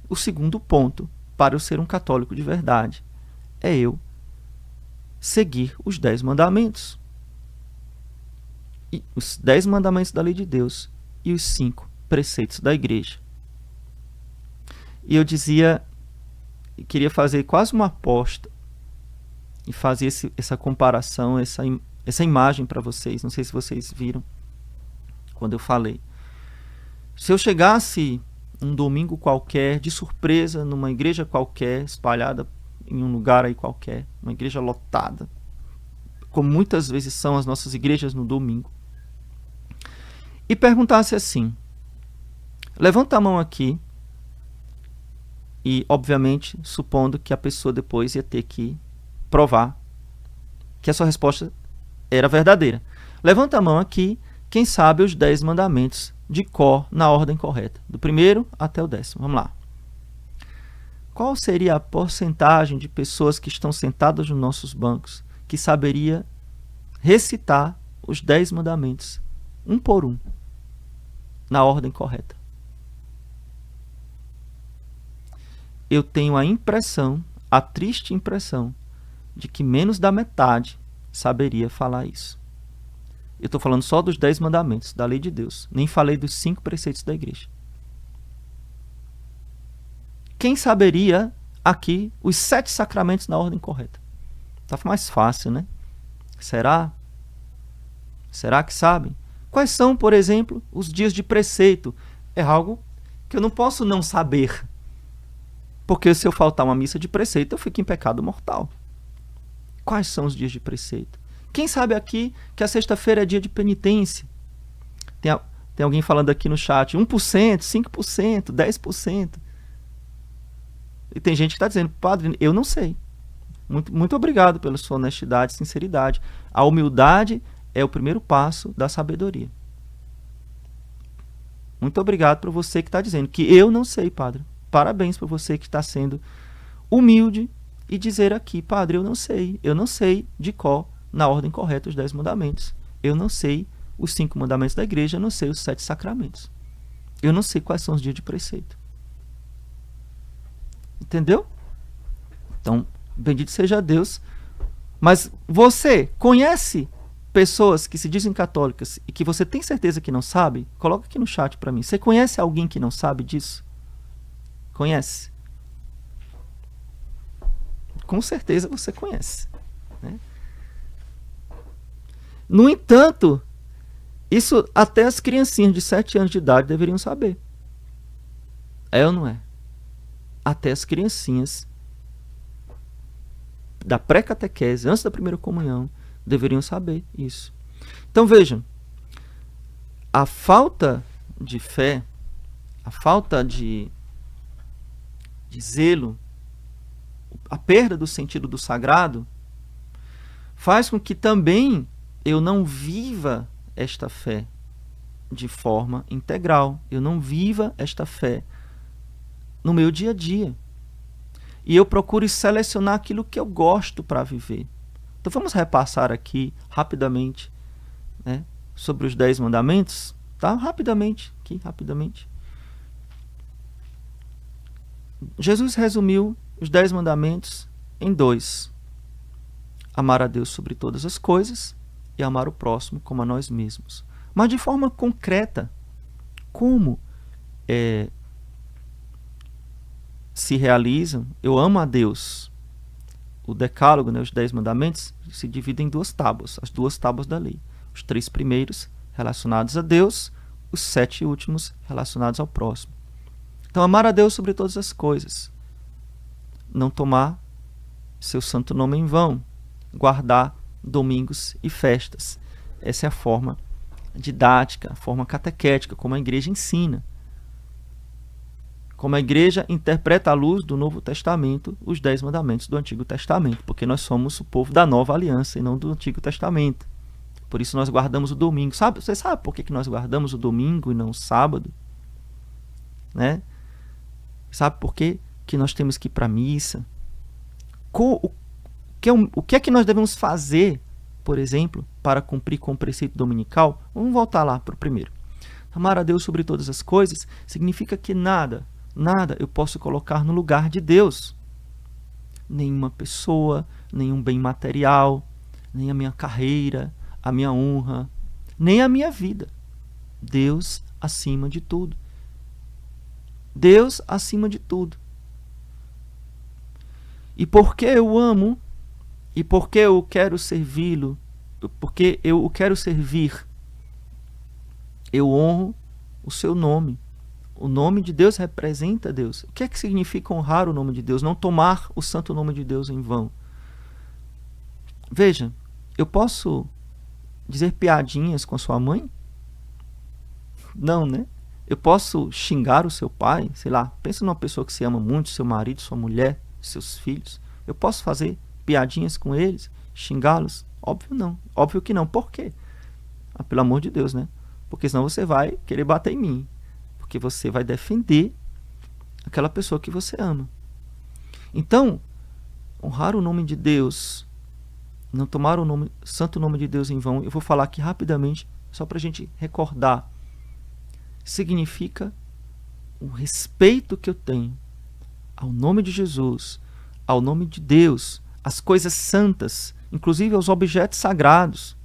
o segundo ponto para eu ser um católico de verdade é eu seguir os 10 mandamentos. E os 10 mandamentos da lei de Deus e os 5 preceitos da igreja. E eu dizia, queria fazer quase uma aposta e fazer essa comparação, essa imagem para vocês. Não sei se vocês viram quando eu falei. Se eu chegasse um domingo qualquer, de surpresa, numa igreja qualquer, espalhada em um lugar aí qualquer, uma igreja lotada, como muitas vezes são as nossas igrejas no domingo, e perguntasse assim: levanta a mão aqui, e obviamente supondo que a pessoa depois ia ter que provar que a sua resposta era verdadeira. Levanta a mão aqui quem sabe os 10 mandamentos de cor na ordem correta, do primeiro até o 10º. Vamos lá. Qual seria a porcentagem de pessoas que estão sentadas nos nossos bancos que saberia recitar os 10 mandamentos, um por um, na ordem correta? Eu tenho a impressão, a triste impressão, de que menos da metade saberia falar isso. Eu estou falando só dos 10 mandamentos da lei de Deus. Nem falei dos 5 preceitos da igreja. Quem saberia aqui os 7 sacramentos na ordem correta? Tá mais fácil, né? Será? Será que sabem? Quais são, por exemplo, os dias de preceito? É algo que eu não posso não saber. Porque se eu faltar uma missa de preceito, eu fico em pecado mortal. Quais são os dias de preceito? Quem sabe aqui que a sexta-feira é dia de penitência? Tem alguém falando aqui no chat, 1%, 5%, 10%. E tem gente que está dizendo, padre, eu não sei. Muito obrigado pela sua honestidade e sinceridade. A humildade é o primeiro passo da sabedoria. Muito obrigado por você que está dizendo que eu não sei, padre. Parabéns para você que está sendo humilde e dizer aqui, padre, eu não sei de cor na ordem correta os 10 mandamentos. Eu não sei os 5 mandamentos da igreja, eu não sei os 7 sacramentos. Eu não sei quais são os dias de preceito. Entendeu? Então, bendito seja Deus. Mas você conhece pessoas que se dizem católicas e que você tem certeza que não sabe? Coloca aqui no chat para mim. Você conhece alguém que não sabe disso? Conhece? Com certeza você conhece, né? No entanto, isso até as criancinhas de 7 anos de idade deveriam saber. É ou não é? Até as criancinhas da pré-catequese, antes da primeira comunhão, deveriam saber isso. Então vejam, a falta de fé, a falta de zelo, a perda do sentido do sagrado, faz com que também eu não viva esta fé de forma integral. Eu não viva esta fé no meu dia a dia. E eu procuro selecionar aquilo que eu gosto para viver. Então vamos repassar aqui rapidamente, né, sobre os 10 mandamentos, tá? Rapidamente. Jesus resumiu os 10 mandamentos em 2. Amar a Deus sobre todas as coisas e amar o próximo como a nós mesmos. Mas de forma concreta, como se realizam? Eu amo a Deus. O decálogo, né, os 10 mandamentos, se dividem em 2 tábuas, as 2 tábuas da lei. Os 3 primeiros relacionados a Deus, os 7 últimos relacionados ao próximo. Então, amar a Deus sobre todas as coisas. Não tomar seu santo nome em vão. Guardar domingos e festas. Essa é a forma didática, a forma catequética, como a igreja ensina. Como a igreja interpreta à luz do Novo Testamento os 10 mandamentos do Antigo Testamento, porque nós somos o povo da Nova Aliança e não do Antigo Testamento. Por isso nós guardamos o domingo. Você sabe por que nós guardamos o domingo e não o sábado? Né? Sabe por que nós temos que ir para a missa? O que é que nós devemos fazer, por exemplo, para cumprir com o preceito dominical? Vamos voltar lá para o primeiro. Amar a Deus sobre todas as coisas significa que nada Nada eu posso colocar no lugar de Deus. Nenhuma pessoa, nenhum bem material, nem a minha carreira, a minha honra, nem a minha vida. Deus acima de tudo. Deus acima de tudo. E porque eu amo, e porque eu quero servi-lo, porque eu o quero servir, eu honro o seu nome. O nome de Deus representa Deus. O que é que significa honrar o nome de Deus? Não tomar o santo nome de Deus em vão. Veja, eu posso dizer piadinhas com a sua mãe? Não, né? Eu posso xingar o seu pai? Sei lá, pensa numa pessoa que se ama muito, seu marido, sua mulher, seus filhos. Eu posso fazer piadinhas com eles? Xingá-los? Óbvio não. Óbvio que não. Por quê? Ah, pelo amor de Deus, né? Porque senão você vai querer bater em mim. Porque você vai defender aquela pessoa que você ama. Então, honrar o nome de Deus, não tomar o santo nome de Deus em vão, eu vou falar aqui rapidamente, só para a gente recordar. Significa o respeito que eu tenho ao nome de Jesus, ao nome de Deus, às coisas santas, inclusive aos objetos sagrados,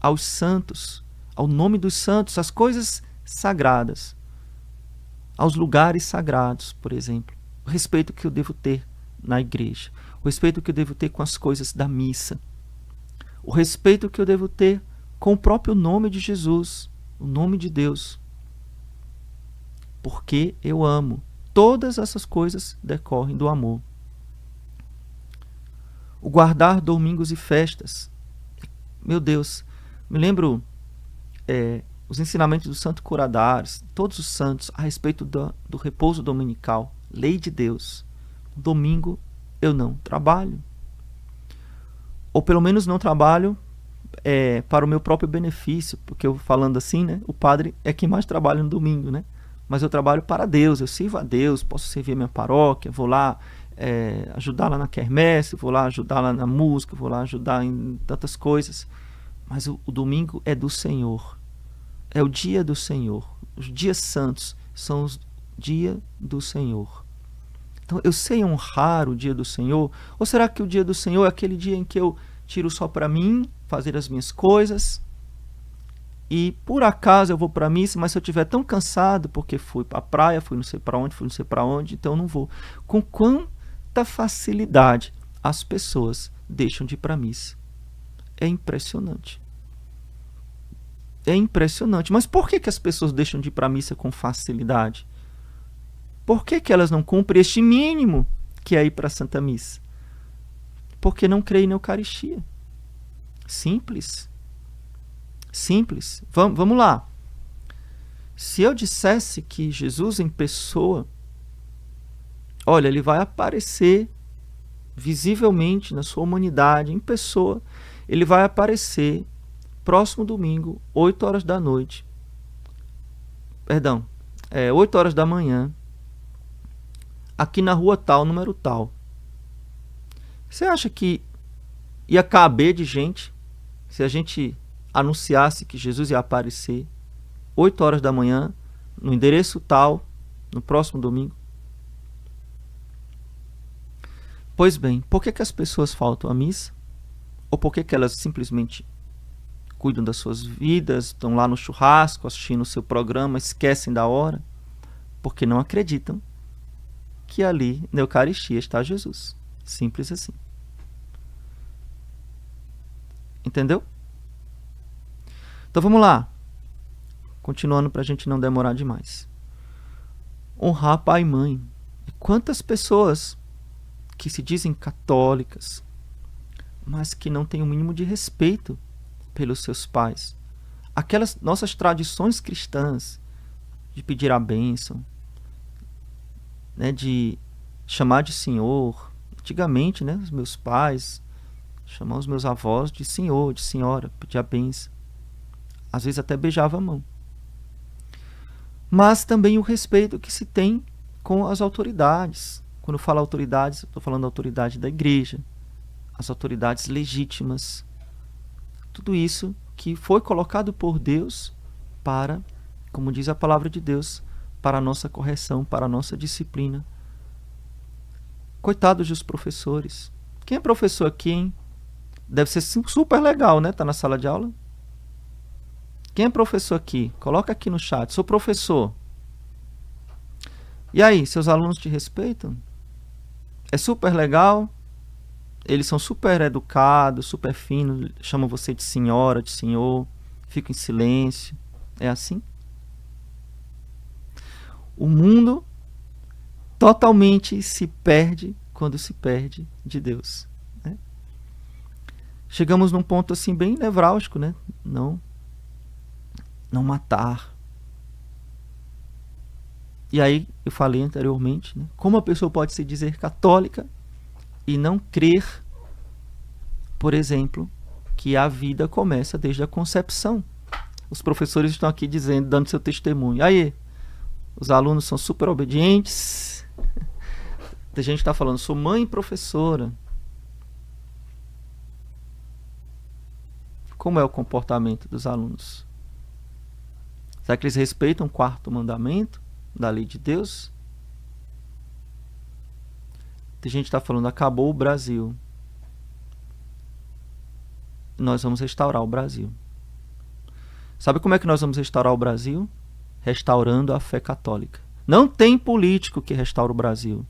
aos santos, ao nome dos santos, às coisas sagradas, aos lugares sagrados, por exemplo. O respeito que eu devo ter na igreja, o respeito que eu devo ter com as coisas da missa, o respeito que eu devo ter com o próprio nome de Jesus, o nome de Deus. Porque eu amo. Todas essas coisas decorrem do amor. O guardar domingos e festas. Meu Deus, me lembro os ensinamentos do Santo Curadares, todos os santos, a respeito do repouso dominical. Lei de Deus. Domingo eu não trabalho. Ou pelo menos não trabalho para o meu próprio benefício, porque eu falando assim, né, o padre é quem mais trabalha no domingo, né? Mas eu trabalho para Deus, eu sirvo a Deus, posso servir a minha paróquia, vou lá ajudar lá na quermesse, vou lá ajudar lá na música, vou lá ajudar em tantas coisas. Mas o domingo é do Senhor, é o dia do Senhor. Os dias santos são os dias do Senhor. Então eu sei honrar o dia do Senhor? Ou será que o dia do Senhor é aquele dia em que eu tiro só para mim, fazer as minhas coisas, e por acaso eu vou para a missa, mas se eu estiver tão cansado porque fui para a praia, fui não sei para onde, então eu não vou. Com quanta facilidade as pessoas deixam de ir para a missa. É impressionante. É impressionante. Mas por que as pessoas deixam de ir para a missa com facilidade? Por que elas não cumprem este mínimo que é ir para a Santa Missa? Porque não creem na Eucaristia. Simples. Simples. Vamos lá. Se eu dissesse que Jesus em pessoa, olha, ele vai aparecer visivelmente na sua humanidade, em pessoa, ele vai aparecer próximo domingo, 8 horas da noite. Perdão, 8 horas da manhã, aqui na rua tal, número tal. Você acha que ia caber de gente se a gente anunciasse que Jesus ia aparecer 8 horas da manhã, no endereço tal, no próximo domingo? Pois bem, por que as pessoas faltam à missa? Ou por que elas simplesmente cuidam das suas vidas, estão lá no churrasco, assistindo o seu programa, esquecem da hora? Porque não acreditam que ali na Eucaristia está Jesus. Simples assim. Entendeu? Então vamos lá. Continuando para a gente não demorar demais. Honrar pai e mãe. Quantas pessoas que se dizem católicas, mas que não têm o mínimo de respeito pelos seus pais. Aquelas nossas tradições cristãs de pedir a bênção, né, de chamar de senhor. Antigamente, né, os meus pais chamavam os meus avós de senhor, de senhora, pedir a bênção. Às vezes até beijava a mão. Mas também o respeito que se tem com as autoridades. Quando eu falo autoridades, eu estou falando da autoridade da igreja, as autoridades legítimas. Tudo isso que foi colocado por Deus para, como diz a palavra de Deus, para a nossa correção, para a nossa disciplina. Coitados dos professores. Quem é professor aqui, hein? Deve ser super legal, né? Tá na sala de aula. Quem é professor aqui? Coloca aqui no chat. Sou professor. E aí, seus alunos te respeitam? É super legal? Eles são super educados, super finos, chamam você de senhora, de senhor, ficam em silêncio. É assim? O mundo totalmente se perde quando se perde de Deus, né? Chegamos num ponto assim bem nevrálgico, né? Não matar. E aí, eu falei anteriormente, né? Como a pessoa pode se dizer católica e não crer, por exemplo, que a vida começa desde a concepção. Os professores estão aqui dizendo, dando seu testemunho. Aí, os alunos são super obedientes. Tem gente que está falando, sou mãe e professora. Como é o comportamento dos alunos? Será que eles respeitam o quarto mandamento da lei de Deus? Tem gente que está falando, acabou o Brasil. Nós vamos restaurar o Brasil. Sabe como é que nós vamos restaurar o Brasil? Restaurando a fé católica. Não tem político que restaure o Brasil.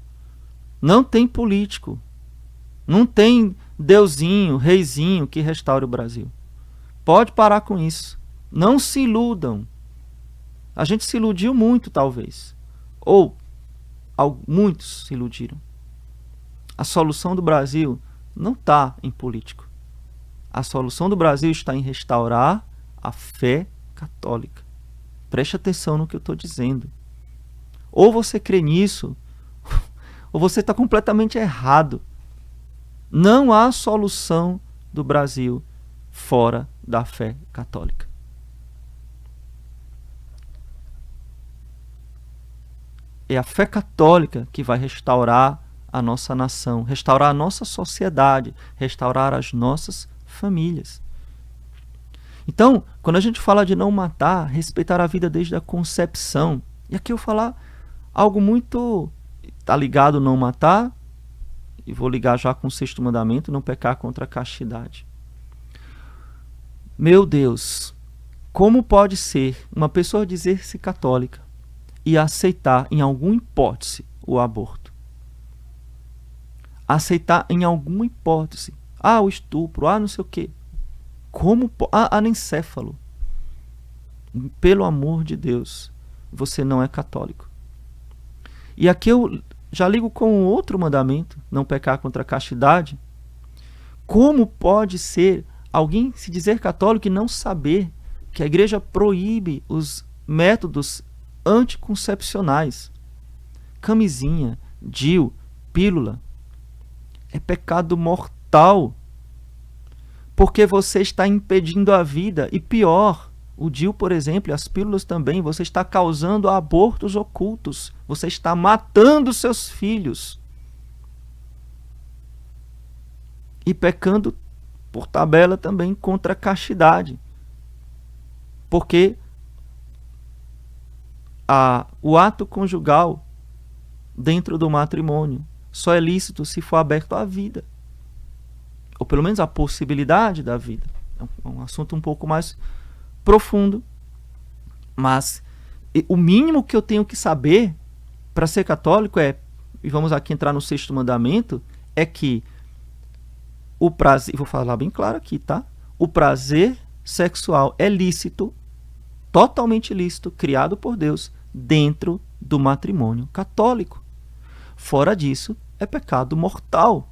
Não tem político. Não tem deusinho, reizinho que restaure o Brasil. Pode parar com isso. Não se iludam. A gente se iludiu muito, talvez. Ou muitos se iludiram. A solução do Brasil não está em político. A solução do Brasil está em restaurar a fé católica. Preste atenção no que eu estou dizendo. Ou você crê nisso, ou você está completamente errado. Não há solução do Brasil fora da fé católica. É a fé católica que vai restaurar a nossa nação, restaurar a nossa sociedade, restaurar as nossas famílias. Então, quando a gente fala de não matar, respeitar a vida desde a concepção, e aqui eu vou falar algo muito... Está ligado não matar, e vou ligar já com o sexto mandamento, não pecar contra a castidade. Meu Deus, como pode ser uma pessoa dizer-se católica e aceitar em alguma hipótese o aborto? Aceitar em alguma hipótese. O estupro, não sei o quê. Como anencéfalo. Pelo amor de Deus, você não é católico. E aqui eu já ligo com outro mandamento, não pecar contra a castidade. Como pode ser alguém se dizer católico e não saber que a igreja proíbe os métodos anticoncepcionais? Camisinha, DIU, pílula. É pecado mortal. Porque você está impedindo a vida. E pior, o DIU, por exemplo, e as pílulas também, você está causando abortos ocultos. Você está matando seus filhos. E pecando, por tabela, também contra a castidade. Porque o ato conjugal dentro do matrimônio só é lícito se for aberto à vida. Ou pelo menos a possibilidade da vida. É um assunto um pouco mais profundo. Mas o mínimo que eu tenho que saber para ser católico é, e vamos aqui entrar no sexto mandamento, é que o prazer, vou falar bem claro aqui, tá? O prazer sexual é lícito, totalmente lícito, criado por Deus, dentro do matrimônio católico. Fora disso, é pecado mortal.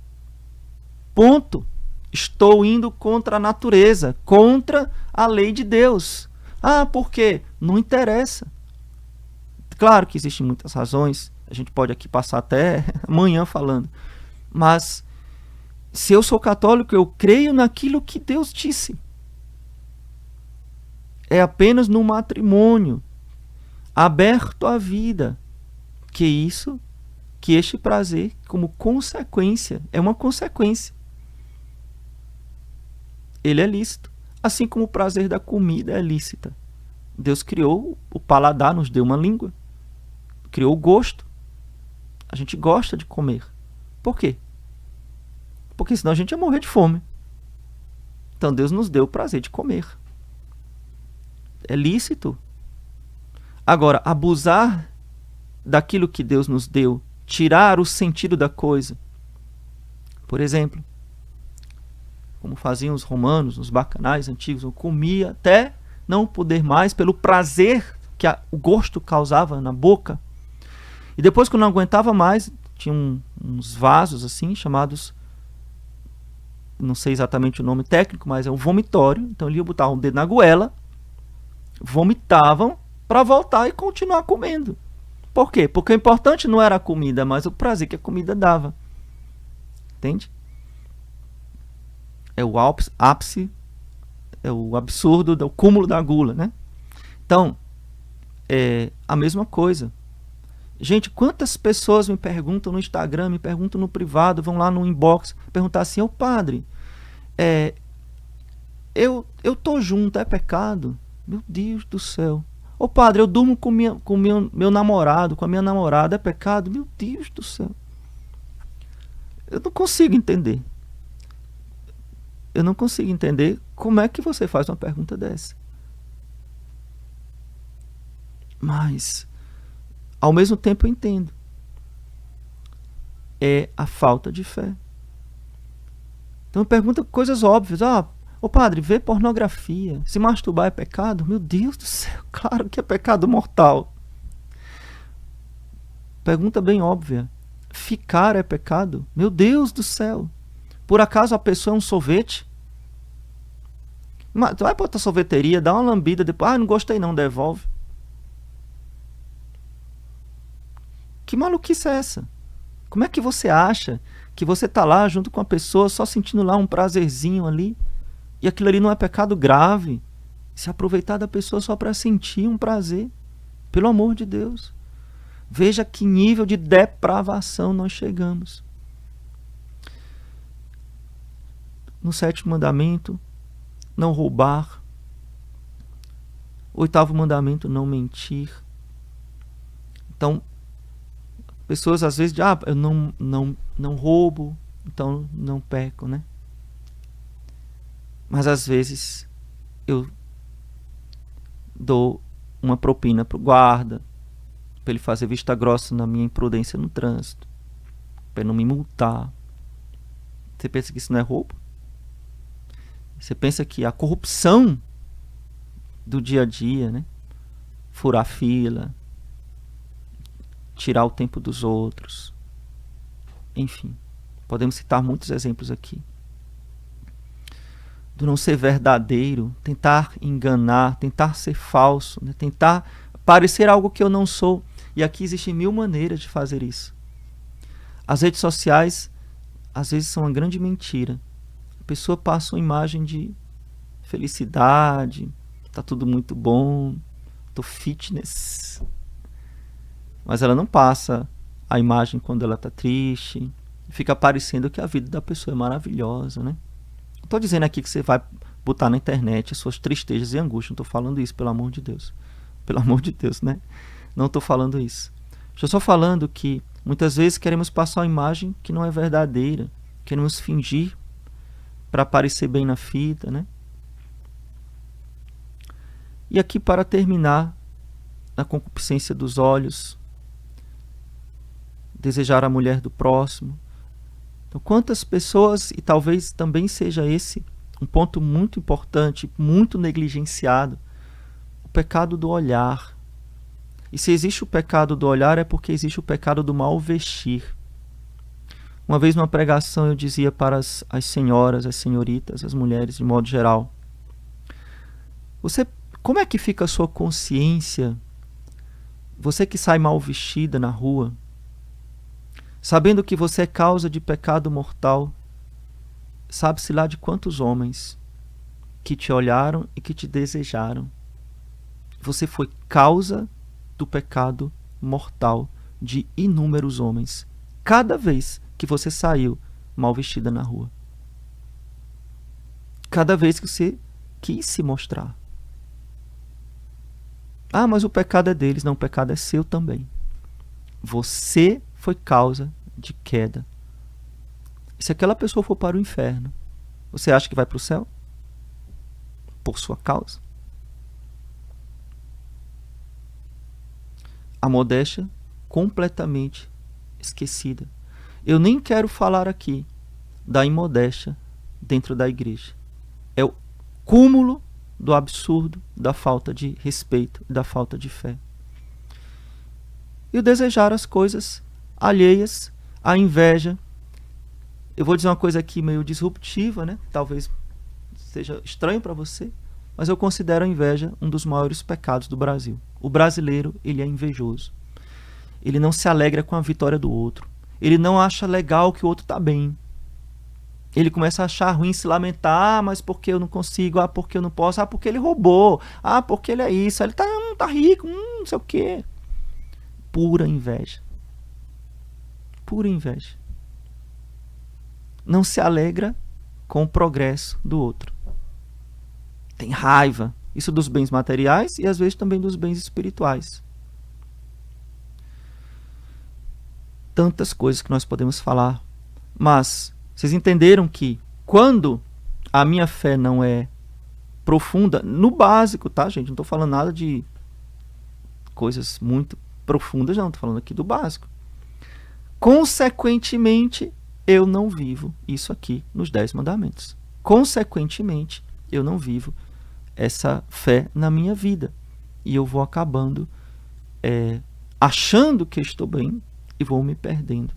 Ponto. Estou indo contra a natureza, contra a lei de Deus. Por quê? Não interessa. Claro que existem muitas razões, a gente pode aqui passar até amanhã falando, mas se eu sou católico, eu creio naquilo que Deus disse. É apenas no matrimônio, aberto à vida, que este prazer, como consequência, é uma consequência. Ele é lícito, assim como o prazer da comida é lícita. Deus criou o paladar, nos deu uma língua. criou o gosto. A gente gosta de comer. Por quê? Porque senão a gente ia morrer de fome. Então Deus nos deu o prazer de comer. É lícito. Agora, abusar daquilo que Deus nos deu, tirar o sentido da coisa. Por exemplo, como faziam os romanos, os bacanais antigos, eu comia até não poder mais pelo prazer que o gosto causava na boca. E depois, quando não aguentava mais, tinha uns vasos assim, chamados, não sei exatamente o nome técnico, mas é um vomitório. Então ele ia botar um dedo na goela, vomitavam para voltar e continuar comendo. Por quê? Porque o importante não era a comida, mas o prazer que a comida dava. Entende? É o ápice, é o absurdo, é o cúmulo da gula, né? Então, é a mesma coisa. Gente, quantas pessoas me perguntam no Instagram, me perguntam no privado, vão lá no inbox, perguntar assim, ô padre, eu tô junto, é pecado? Meu Deus do céu. Ô padre, eu durmo com meu namorado, com a minha namorada, é pecado? Meu Deus do céu. Eu não consigo entender. Eu não consigo entender como é que você faz uma pergunta dessa. Mas, ao mesmo tempo, eu entendo. É a falta de fé. Então, pergunta coisas óbvias. Ô padre, ver pornografia, se masturbar é pecado? Meu Deus do céu, claro que é pecado mortal. Pergunta bem óbvia. Ficar é pecado? Meu Deus do céu. Por acaso a pessoa é um sorvete? Tu vai para outra sorveteria, dá uma lambida, depois, não gostei não, devolve. Que maluquice é essa? Como é que você acha que você está lá junto com a pessoa só sentindo lá um prazerzinho ali e aquilo ali não é pecado grave? Se aproveitar da pessoa só para sentir um prazer. Pelo amor de Deus. Veja que nível de depravação nós chegamos. No 7º mandamento, não roubar. 8º mandamento, não mentir. Então, pessoas às vezes dizem, eu não roubo, então não peco, né? Mas às vezes eu dou uma propina para o guarda, para ele fazer vista grossa na minha imprudência no trânsito, para ele não me multar. Você pensa que isso não é roubo? Você pensa que a corrupção do dia a dia, né? Furar fila, tirar o tempo dos outros, enfim, podemos citar muitos exemplos aqui. Do não ser verdadeiro, tentar enganar, tentar ser falso, né? Tentar parecer algo que eu não sou. E aqui existem 1000 maneiras de fazer isso. As redes sociais, às vezes, são uma grande mentira. A pessoa passa uma imagem de felicidade, tá tudo muito bom, tô fitness. Mas ela não passa a imagem quando ela tá triste. Fica parecendo que a vida da pessoa é maravilhosa, né? Não estou dizendo aqui que você vai botar na internet as suas tristezas e angústias. Não estou falando isso, pelo amor de Deus. Pelo amor de Deus, né? Não estou falando isso. Estou só falando que muitas vezes queremos passar uma imagem que não é verdadeira. Queremos fingir para aparecer bem na fita, né? E aqui, para terminar, na concupiscência dos olhos, desejar a mulher do próximo. Então, quantas pessoas, e talvez também seja esse um ponto muito importante, muito negligenciado, o pecado do olhar. E se existe o pecado do olhar, é porque existe o pecado do mal vestir. Uma vez numa pregação eu dizia para as senhoras, as senhoritas, as mulheres de modo geral, como é que fica a sua consciência, você que sai mal vestida na rua, sabendo que você é causa de pecado mortal, sabe-se lá de quantos homens que te olharam e que te desejaram. Você foi causa do pecado mortal de inúmeros homens, cada vez que você saiu mal vestida na rua. Cada vez que você quis se mostrar. Mas o pecado é deles. Não, o pecado é seu também. Você foi causa de queda. E se aquela pessoa for para o inferno, você acha que vai para o céu? Por sua causa? A modéstia completamente esquecida. Eu nem quero falar aqui da imodéstia dentro da igreja. É o cúmulo do absurdo, da falta de respeito e da falta de fé. E o desejar as coisas alheias, a inveja. Eu vou dizer uma coisa aqui meio disruptiva, né? Talvez seja estranho para você, mas eu considero a inveja um dos maiores pecados do Brasil. O brasileiro, ele é invejoso. Ele não se alegra com a vitória do outro. Ele não acha legal que o outro está bem. Ele começa a achar ruim, se lamentar, mas porque eu não consigo, porque eu não posso, porque ele roubou, porque ele é isso, ele tá rico, não sei o quê. Pura inveja. Pura inveja. Não se alegra com o progresso do outro. Tem raiva. Isso dos bens materiais e às vezes também dos bens espirituais. Tantas coisas que nós podemos falar. Mas vocês entenderam que quando a minha fé não é profunda, no básico, tá, gente? Não estou falando nada de coisas muito profundas, não. Estou falando aqui do básico. Consequentemente, eu não vivo isso aqui nos 10 mandamentos. Consequentemente, eu não vivo essa fé na minha vida. E eu vou acabando achando que estou bem e vou me perdendo.